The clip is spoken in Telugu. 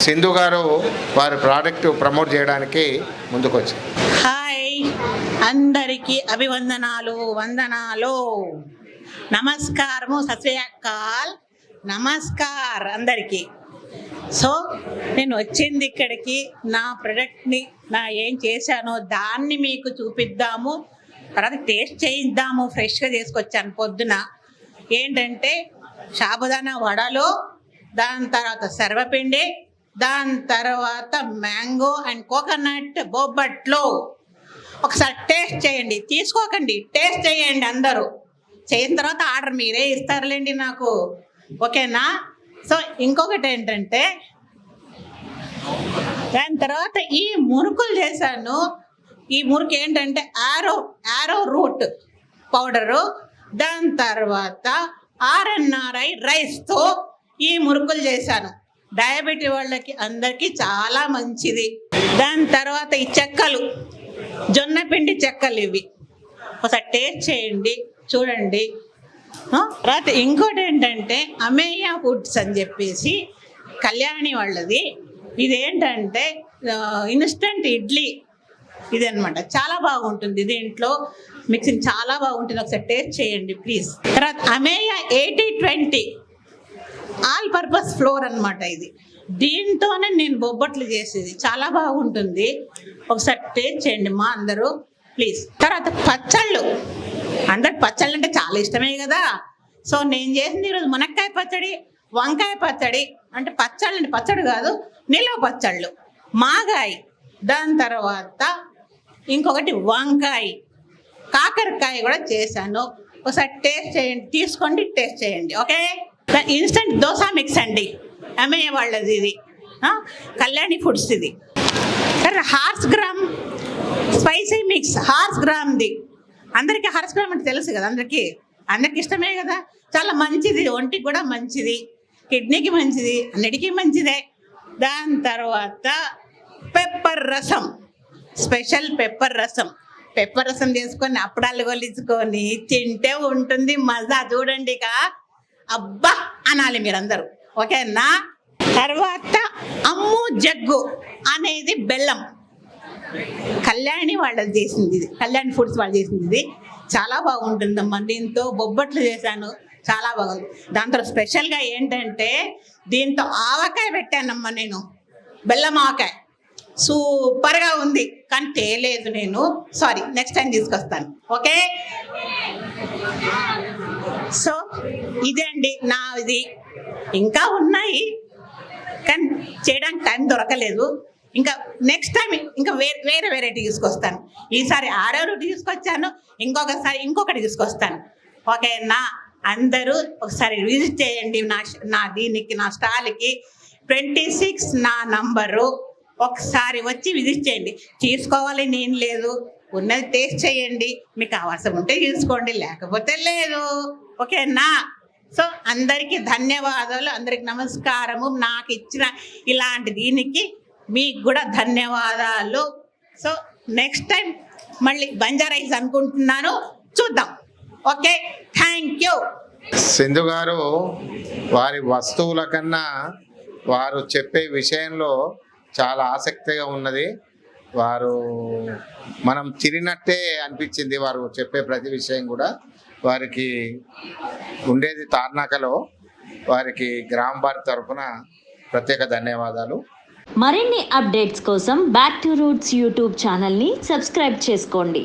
సింధు గారు వారి ప్రోడక్ట్ ప్రమోట్ చేయడానికి ముందుకొచ్చారు. హాయ్, అందరికీ అభివందనాలు, వందనాలు, నమస్కారము, సత్ శ్రీ అకాల్, నమస్కార్ అందరికీ. సో నేను వచ్చింది ఇక్కడికి నా ప్రొడక్ట్ని ఏం చేశానో దాన్ని మీకు చూపిద్దాము, తర్వాత టేస్ట్ చేయిద్దాము. ఫ్రెష్గా తీసుకొచ్చాను పొద్దున. ఏంటంటే సాబుదానా వడలు, దాని తర్వాత సర్వపిండి, దాని తర్వాత మ్యాంగో అండ్ కోకోనట్ బొబ్బట్లు. ఒకసారి టేస్ట్ చేయండి, తీసుకోకండి, టేస్ట్ చేయండి. అందరూ చేయిన తర్వాత ఆర్డర్ మీరే ఇస్తారులేండి నాకు, ఓకేనా? సో ఇంకొకటి ఏంటంటే దాని తర్వాత ఈ మురుకులు చేశాను. ఈ మురుకు ఏంటంటే యారో రూట్ పౌడరు, దాని తర్వాత RNRI రైస్తో ఈ మురుకులు చేశాను. డయాబెటీస్ వాళ్ళకి అందరికీ చాలా మంచిది. దాని తర్వాత ఈ చెక్కలు, జొన్న పిండి చెక్కలు, ఇవి ఒకసారి టేస్ట్ చేయండి, చూడండి. తర్వాత ఇంకోటి ఏంటంటే అమేయ ఫుడ్స్ అని చెప్పేసి కళ్యాణి వాళ్ళది. ఇదేంటంటే ఇన్స్టంట్ ఇడ్లీ ఇది అనమాట. చాలా బాగుంటుంది, దీంట్లో మిక్సింగ్ చాలా బాగుంటుంది. ఒకసారి టేస్ట్ చేయండి ప్లీజ్. తర్వాత అమేయ 80-20 ఆల్ పర్పస్ ఫ్లోర్ అనమాట. ఇది దీంతోనే నేను బొబ్బట్లు చేసేది, చాలా బాగుంటుంది. ఒకసారి టేస్ట్ చేయండి మా అందరూ ప్లీజ్. తర్వాత పచ్చళ్ళు, అందరికి పచ్చళ్ళు అంటే చాలా ఇష్టమే కదా. సో నేను చేసింది ఈరోజు మునక్కాయ పచ్చడి, వంకాయ పచ్చడి. అంటే పచ్చళ్ళు, పచ్చడి కాదు, నిల్వ పచ్చళ్ళు, మాగాయ, దాని తర్వాత ఇంకొకటి వంకాయ, కాకరకాయ కూడా చేశాను. ఒకసారి టేస్ట్ చేయండి, తీసుకోండి, టేస్ట్ చేయండి, ఓకే? ఇన్స్టెంట్ దోశ మిక్స్ అండి, అమేయ వాళ్ళది ఇది, కళ్యాణి ఫుడ్స్ ఇది. Horse gram spicy mix, horse గ్రామ్ది. అందరికీ హార్స్ గ్రామ్ అంటే తెలుసు కదా, అందరికీ ఇష్టమే కదా. చాలా మంచిది, ఒంటికి కూడా మంచిది, కిడ్నీకి మంచిది, అన్నిటికీ మంచిదే. దాని తర్వాత పెప్పర్ రసం, స్పెషల్ పెప్పర్ రసం చేసుకొని అప్పడాలు కొలిచుకొని తింటే ఉంటుంది మజా. చూడండి ఇక అబ్బా అనాలి మీరందరూ, ఓకేనా? తర్వాత అమ్ము జగ్గు అనేది బెల్లం, కళ్యాణి వాళ్ళది చేసింది ఇది, కళ్యాణి ఫుడ్స్ వాళ్ళు చేసింది ఇది. చాలా బాగుంటుందమ్మా. దీంతో బొబ్బట్లు చేశాను, చాలా బాగుంది. దాంతో స్పెషల్గా ఏంటంటే దీంతో ఆవకాయ పెట్టానమ్మా నేను, బెల్లం ఆవకాయ, సూపర్గా ఉంది. కానీ తేలేదు నేను, సారీ, నెక్స్ట్ టైం తీసుకొస్తాను, ఓకే? సో ఇదే అండి నా ఇది. ఇంకా ఉన్నాయి కానీ చేయడానికి టైం దొరకలేదు. ఇంకా నెక్స్ట్ టైం ఇంకా వేరే వెరైటీ తీసుకొస్తాను. ఈసారి ఆరో తీసుకొచ్చాను, ఇంకొకటి తీసుకొస్తాను, ఓకేనా? అందరూ ఒకసారి విజిట్ చేయండి నా దీనికి, నా స్టాల్కి. 26 నా నంబరు. ఒకసారి వచ్చి విజిట్ చేయండి. తీసుకోవాలి నేను లేదు, ఉన్నది టేస్ట్ చేయండి. మీకు అవసరం ఉంటే తీసుకోండి, లేకపోతే లేదు, ఓకేనా? సో అందరికీ ధన్యవాదాలు, అందరికి నమస్కారము. నాకు ఇచ్చిన ఇలాంటి దీనికి మీకు కూడా ధన్యవాదాలు. సో నెక్స్ట్ టైం మళ్ళీ బంజారైస్ అనుకుంటున్నాను, చూద్దాం, ఓకే? Thank you. సింధు గారు వారి వస్తువుల కన్నా వారు చెప్పే విషయంలో చాలా ఆసక్తిగా ఉన్నది. మనం తిరిగినట్టే అనిపించింది వారు చెప్పే ప్రతి విషయం కూడా. వారికి ఉండేది తార్నాకలో. వారికి గ్రామ వారి తరఫున ప్రత్యేక ధన్యవాదాలు. మరిన్ని అప్డేట్స్ కోసం బ్యాక్ టు రూట్స్ యూట్యూబ్ ఛానల్ని సబ్స్క్రైబ్ చేసుకోండి.